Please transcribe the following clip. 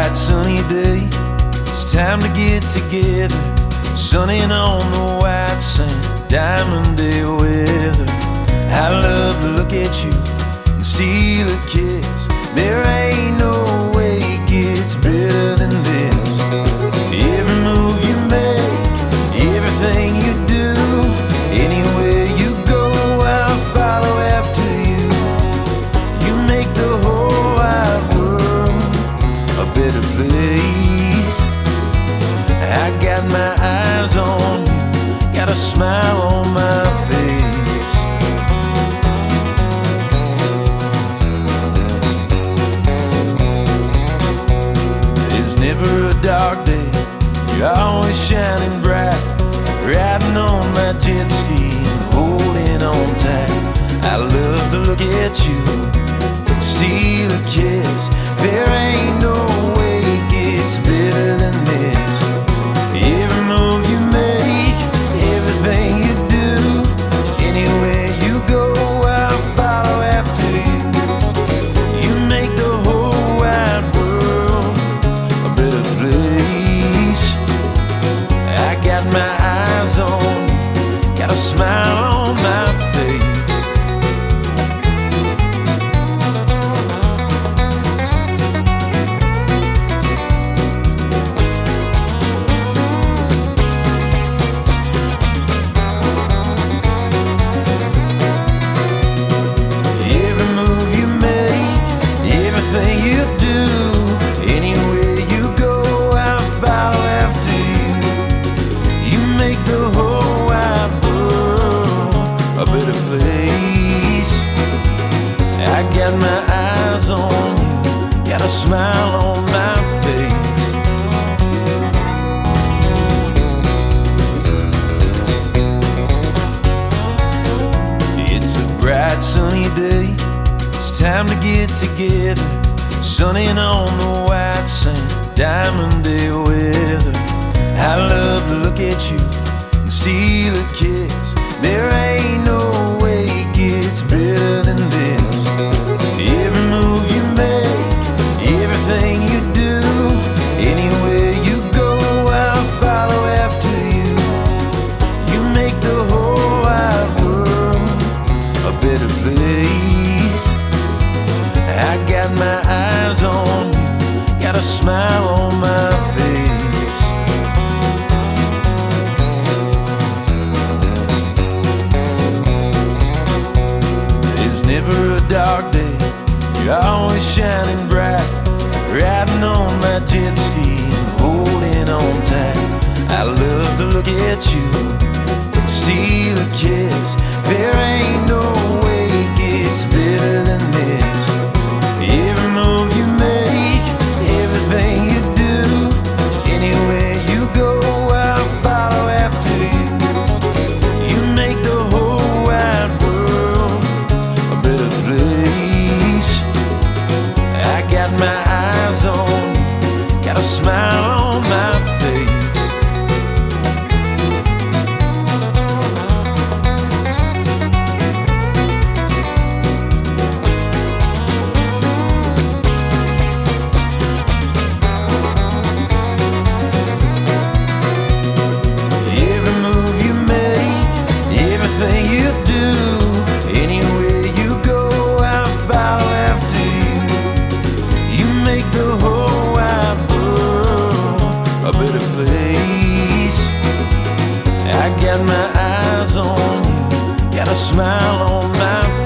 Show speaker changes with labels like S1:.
S1: bright sunny day. It's time to get together, sunning on the white sand, diamond day weather. I love to look at you and steal a kiss. There ain't no way it gets better than this. Every move you make, everything you do, anywhere you go, I'll follow after you. You make the whole wide world a better place. I got my eyes on you, got a smile on my face. There's never a dark day, you're always shining bright, riding on my jet ski and holding on tight. I love to look at you, steal a kiss. There ain't no way it gets better than this. Every move you make, everything you do, anywhere you go, I'll follow after you. You make the whole wide world a better place. I got my eyes on you, got a smile on my face. Every move you make, everything you do, anywhere you go, I'll follow after you. You make the whole wide world a better place. I got my eyes on you, got a smile on my face. It's a bright sunny day, it's time to get together, sunning on the white sand, diamond day weather. I love to look at you and steal a kiss. There ain't no way it gets better than this. Every move you make, everything you do, anywhere you go, I'll follow after you. You make the whole wide world a better place. I got my eyes on you, got a smile on my face. There's never a dark day, you're always shining bright, riding on my jet ski and holding on tight. I love to look at you, steal a kiss. There ain't no way it gets better than this. Every move you make, everything you do, anywhere you go, I'll follow after you. You make the whole wide world a better place. I got my eyes on you, got a smile on my face. Every move you make, everything you do, anywhere you go, I'll follow after you. You make the whole wide world a better place. I got my eyes on you, got a smile on my face.